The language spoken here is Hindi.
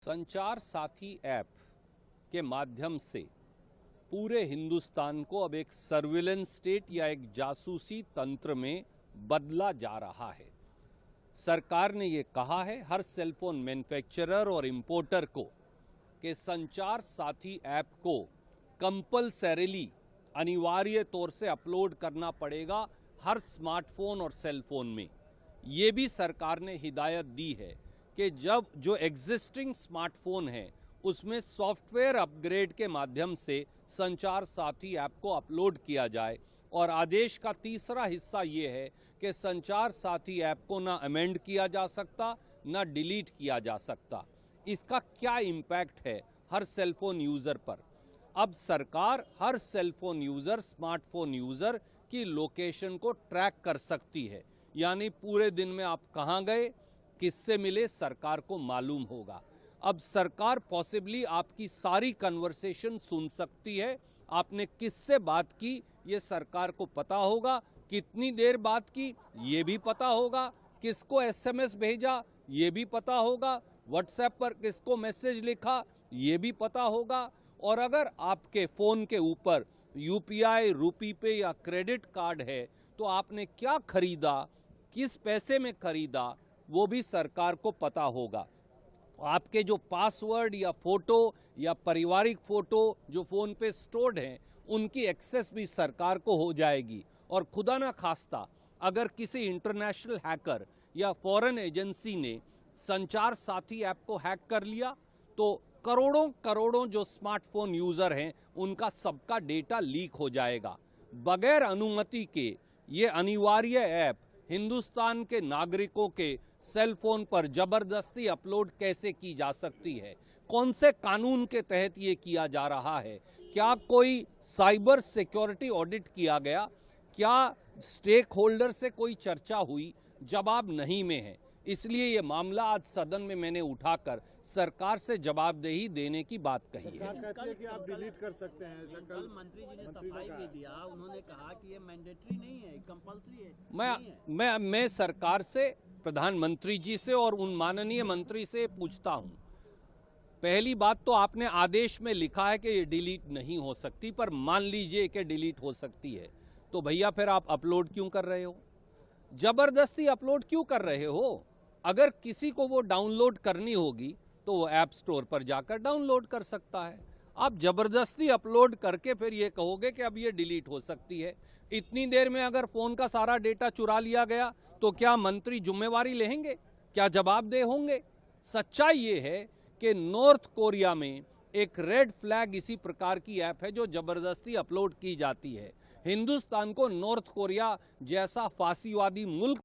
संचार साथी ऐप के माध्यम से पूरे हिंदुस्तान को अब एक सर्विलेंस स्टेट या एक जासूसी तंत्र में बदला जा रहा है। सरकार ने ये कहा है हर सेलफोन मैन्युफैक्चरर और इंपोर्टर को कि संचार साथी ऐप को कंपल्सरीली अनिवार्य तौर से अपलोड करना पड़ेगा हर स्मार्टफोन और सेलफोन में। ये भी सरकार ने हिदायत दी है कि जब जो एग्जिस्टिंग स्मार्टफोन है उसमें सॉफ्टवेयर अपग्रेड के माध्यम से संचार साथी ऐप को अपलोड किया जाए। और आदेश का तीसरा हिस्सा ये है कि संचार साथी ऐप को ना अमेंड किया जा सकता ना डिलीट किया जा सकता। इसका क्या इम्पैक्ट है हर सेलफोन यूज़र पर? अब सरकार हर सेलफोन यूज़र, स्मार्टफोन यूज़र की लोकेशन को ट्रैक कर सकती है, यानी पूरे दिन में आप कहाँ गए, किससे मिले, सरकार को मालूम होगा। अब सरकार पॉसिबली आपकी सारी कन्वर्सेशन सुन सकती है। आपने किससे बात की ये सरकार को पता होगा, कितनी देर बात की ये भी पता होगा, किसको एसएमएस भेजा ये भी पता होगा, व्हाट्सएप पर किसको मैसेज लिखा ये भी पता होगा। और अगर आपके फ़ोन के ऊपर यूपीआई, रूपी पे या क्रेडिट कार्ड है तो आपने क्या खरीदा, किस पैसे में खरीदा, वो भी सरकार को पता होगा। आपके जो पासवर्ड या फोटो या पारिवारिक फोटो जो फ़ोन पे स्टोर्ड हैं उनकी एक्सेस भी सरकार को हो जाएगी। और खुदा ना खास्ता अगर किसी इंटरनेशनल हैकर या फॉरेन एजेंसी ने संचार साथी ऐप को हैक कर लिया तो करोड़ों करोड़ों जो स्मार्टफोन यूज़र हैं उनका सबका डेटा लीक हो जाएगा। बगैर अनुमति के ये अनिवार्य ऐप हिंदुस्तान के नागरिकों के सेल फोन पर जबरदस्ती अपलोड कैसे की जा सकती है? कौन से कानून के तहत ये किया जा रहा है? क्या कोई साइबर सिक्योरिटी ऑडिट किया गया? क्या स्टेक होल्डर से कोई चर्चा हुई? जवाब नहीं में है। इसलिए ये मामला आज सदन में मैंने उठाकर सरकार से जवाबदेही देने की बात कही है। सरकार कहती है कि आप डिलीट कर सकते हैं। कल मंत्री जी ने सफाई भी दिया, उन्होंने कहा कि ये मैंडेटरी नहीं है, कंपल्सरी है। मैं सरकार से, प्रधानमंत्री जी से और उन माननीय मंत्री से पूछता हूं। पहली बात तो आपने आदेश में लिखा है कि ये डिलीट नहीं हो सकती, पर मान लीजिए कि डिलीट हो सकती है तो भैया फिर आप अपलोड क्यों कर रहे हो? जबरदस्ती अपलोड क्यों कर रहे हो? अगर किसी को वो डाउनलोड करनी होगी तो वो ऐप स्टोर पर जाकर डाउनलोड कर सकता है। आप जबरदस्ती अपलोड करके फिर ये कहोगे कि अब ये डिलीट हो सकती है। इतनी देर में अगर फोन का सारा डेटा चुरा लिया गया तो क्या मंत्री जिम्मेवारी लेंगे? क्या जवाबदेह होंगे? सच्चाई ये है कि नॉर्थ कोरिया में एक रेड फ्लैग इसी प्रकार की ऐप है जो जबरदस्ती अपलोड की जाती है। हिंदुस्तान को नॉर्थ कोरिया जैसा फासीवादी मुल्क